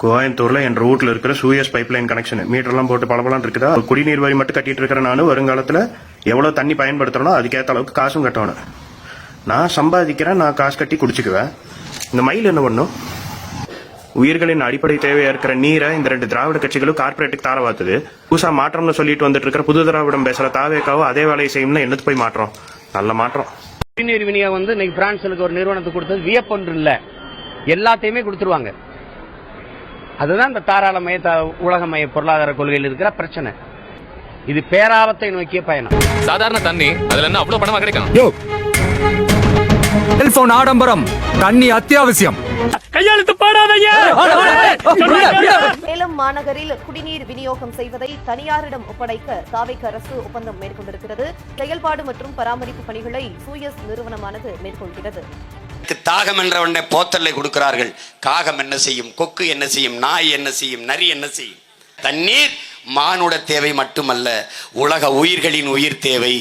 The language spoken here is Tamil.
கோயம்புத்தூர்ல என் ரூட்ல இருக்கிற சூயஸ் பைப்லைன் கனெக்ஷன் மீட்டர்லாம் போட்டு பளபளன்னு இருக்குதா. குடிநீர் வரி மட்டும் கட்டிட்டு இருக்கிற நானும் வருங்காலத்துல எவ்வளவு தண்ணி பயன்படுத்துறனோ அதுக்கேற்ற அளவுக்கு காசும் கட்டணும். நான் சம்பாதிக்கிறேன், நான் காசு கட்டி குடிச்சுக்குவேன். இந்த மயில் என்ன பண்ணும்? உயிர்களின் அடிப்படை தேவையா இருக்கிற நீரை இந்த 2 திராவிட கட்சிகளும் கார்பரேட்டுக்கு தார வாத்துது. புதுசா மாற்றம்னு சொல்லிட்டு வந்துட்டு இருக்கிற புது திராவிடம் பேசுற தாவேக்காவோ அதே வேலையை செய்யும்னு என்னத்து போய் மாற்றம்? நல்ல மாற்றம். குடிநீர் விநியோகம் இன்னைக்கு பிரான்ஸ்க்கு ஒரு நிறுவனத்துக்கு கொடுத்தது வியப்பொன்று இல்ல, எல்லாத்தையுமே கொடுத்துருவாங்க. அதுதான் இந்த தாராளமய உலகமய பொருளாதார கொள்கையில் இருக்கிற பிரச்சனை. இது பேராபத்தை நோக்கிய பயணம். சாதாரண தண்ணி அதுல என்ன அவ்வளவு பணமா கிடைக்கும்? செல்போன் ஆடம்பரம், தண்ணி அத்தியாவசியம். கையெழுத்து போடாதீங்க. சேலம் மாநகரில் குடிநீர் விநியோகம் செய்வதை தனியாரிடம் ஒப்படைக்க தாவேக அரசு ஒப்பந்தம் மேற்கொண்டிருக்கிறது. செயல்பாடு மற்றும் பராமரிப்பு பணிகளை சூயஸ் நிறுவனமானது மேற்கொள்கிறது. தாகம் என்ற உடனே போத்தலை கொடுக்கிறார்கள். காகம் என்ன செய்யும், கொக்கு என்ன செய்யும், நாய் என்ன செய்யும், நரி என்ன செய்யும்? தண்ணீர் மானுட தேவை மட்டுமல்ல, உலக உயிர்களின் உயிர் தேவை.